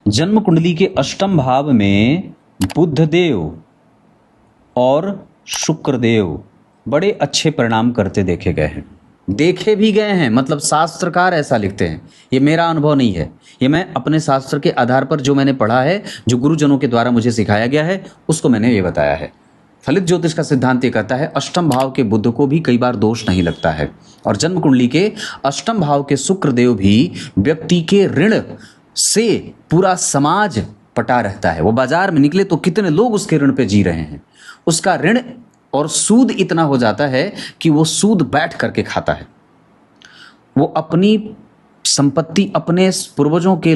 जन्म कुंडली के अष्टम भाव में बुधदेव और शुक्रदेव बड़े अच्छे परिणाम करते देखे गए हैं। देखे भी गए हैं, मतलब शास्त्रकार ऐसा लिखते हैं। ये मेरा अनुभव नहीं है, ये मैं अपने शास्त्र के आधार पर जो मैंने पढ़ा है, जो गुरुजनों के द्वारा मुझे सिखाया गया है, उसको मैंने ये बताया है। फलित ज्योतिष का सिद्धांत ये कहता है अष्टम भाव के बुध को भी कई बार दोष नहीं लगता है, और जन्म कुंडली के अष्टम भाव के शुक्रदेव भी व्यक्ति के ऋण से पूरा समाज पटा रहता है। वो बाजार में निकले तो कितने लोग उसके ऋण पे जी रहे हैं। उसका ऋण और सूद इतना हो जाता है कि वो सूद बैठ करके खाता है। वो अपनी संपत्ति अपने पूर्वजों के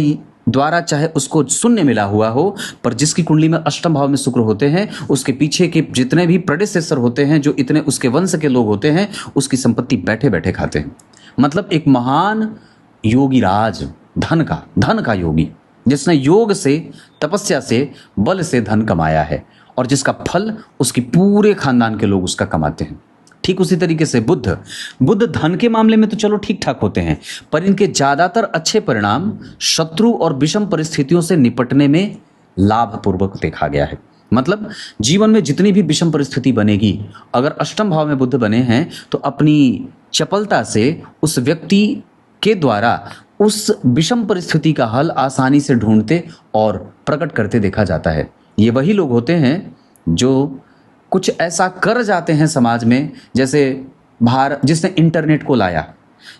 द्वारा चाहे उसको शून्य मिला हुआ हो, पर जिसकी कुंडली में अष्टम भाव में शुक्र होते हैं, उसके पीछे के जितने भी प्रेडेसेसर होते हैं, जो इतने उसके वंश के लोग होते हैं, उसकी संपत्ति बैठे बैठे खाते हैं। मतलब एक महान योगी राज, धन का योगी, जिसने योग से, तपस्या से, बल से धन कमाया है, और जिसका फल उसकी पूरे खानदान के लोग उसका कमाते हैं। ठीक उसी तरीके से बुध धन के मामले में तो चलो ठीक ठाक होते हैं, पर इनके ज्यादातर अच्छे परिणाम शत्रु और विषम परिस्थितियों से निपटने में लाभपूर्वक देखा गया है। मतलब जीवन में जितनी भी विषम परिस्थिति बनेगी, अगर अष्टम भाव में बुध बने हैं तो अपनी चपलता से उस व्यक्ति के द्वारा उस विषम परिस्थिति का हल आसानी से ढूंढते और प्रकट करते देखा जाता है। ये वही लोग होते हैं जो कुछ ऐसा कर जाते हैं समाज में, जैसे जिसने इंटरनेट को लाया,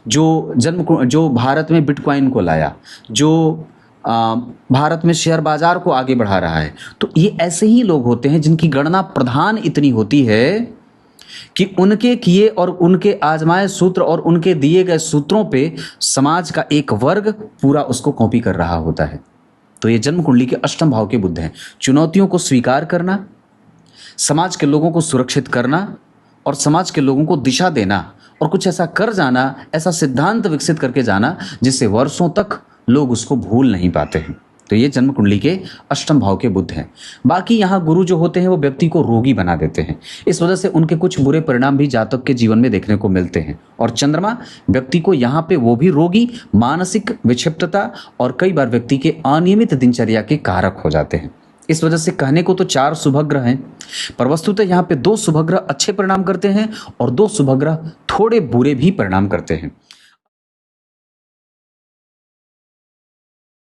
जो भारत में बिटकॉइन को लाया, जो भारत में शेयर बाजार को आगे बढ़ा रहा है। तो ये ऐसे ही लोग होते हैं जिनकी गणना प्रधान इतनी होती है कि उनके किए और उनके आजमाए सूत्र और उनके दिए गए सूत्रों पे समाज का एक वर्ग पूरा उसको कॉपी कर रहा होता है। तो ये जन्म कुंडली के अष्टम भाव के बुध हैं। चुनौतियों को स्वीकार करना, समाज के लोगों को सुरक्षित करना और समाज के लोगों को दिशा देना, और कुछ ऐसा कर जाना, ऐसा सिद्धांत विकसित करके जाना जिससे वर्षों तक लोग उसको भूल नहीं पाते हैं। तो ये जन्म कुंडली के अष्टम भाव के बुध हैं। बाकी यहाँ गुरु जो होते हैं वो व्यक्ति को रोगी बना देते हैं, इस वजह से उनके कुछ बुरे परिणाम भी जातक के जीवन में देखने को मिलते हैं। और चंद्रमा व्यक्ति को यहाँ पे वो भी रोगी, मानसिक विक्षिप्तता और कई बार व्यक्ति के अनियमित दिनचर्या के कारक हो जाते हैं। इस वजह से कहने को तो 4 शुभग्रह हैं, पर वस्तुतः यहाँ पे 2 शुभग्रह अच्छे परिणाम करते हैं और 2 शुभग्रह थोड़े बुरे भी परिणाम करते हैं।